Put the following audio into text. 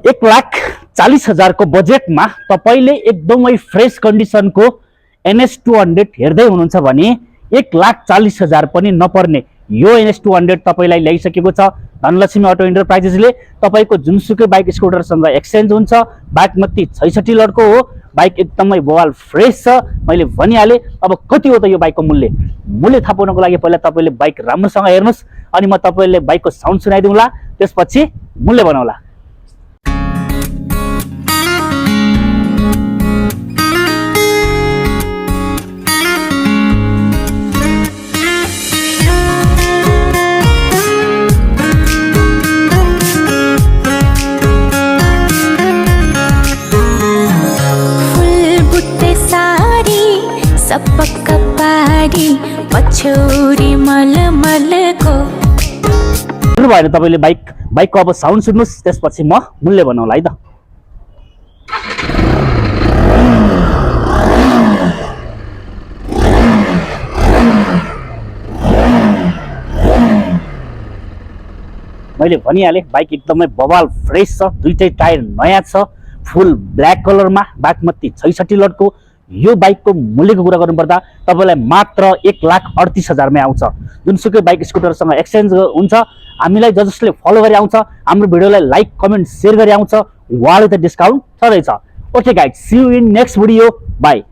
1,40,000 को बजेटमा तपाईले एकदमै फ्रेश कन्डिसनको NS200 हेर्दै हुनुहुन्छ भने 1,40,000 पनि नपर्ने यो NS200 तपाईलाई ल्याइसकेको छ धनलक्ष्मी अटो एन्टरप्राइजेसले। तपाईको जुनसुकै बाइक स्कुटरसँग एक्सचेन्ज हुन्छ। बागमती 66 लडको हो, बाइक एकदमै बवाल फ्रेश छ। मैले भनिहाले। अब कति हो त यो बाइकको मूल्य थाहा पाउनको लागि पहिला तपाईले बाइक राम्रोसँग हेर्नुस्, अनि म तपाईले बाइकको साउन्ड सुनाइदिउँला, त्यसपछि मूल्य बनाउला। सपक्क पारी पछौरी मलमलको भएन। तपाईले बाइकको अब साउन्ड सुन्नुस्, त्यसपछि म मूल्य बनाउला है त। मैले भनिहाले बाइक एकदमै बवाल फ्रेश छ। दुईटै टायर नयाँ छ, फुल ब्ल्याक कलरमा, बागमती 66 लडको। यो बाइकको मूल्यको कुरा गर्नुपर्दा तपाईलाई मात्र 1,38,000 मै आउँछ। जुनसुकै बाइक स्कुटरसँग एक्सचेन्ज हुन्छ। हामीलाई जसले फलो गरी आउँछ, हाम्रो भिडियोलाई लाइक कमेन्ट शेयर गरी आउँछ, उहाँले त डिस्काउन्ट छँदैछ। Okay guys, see you in next video, by.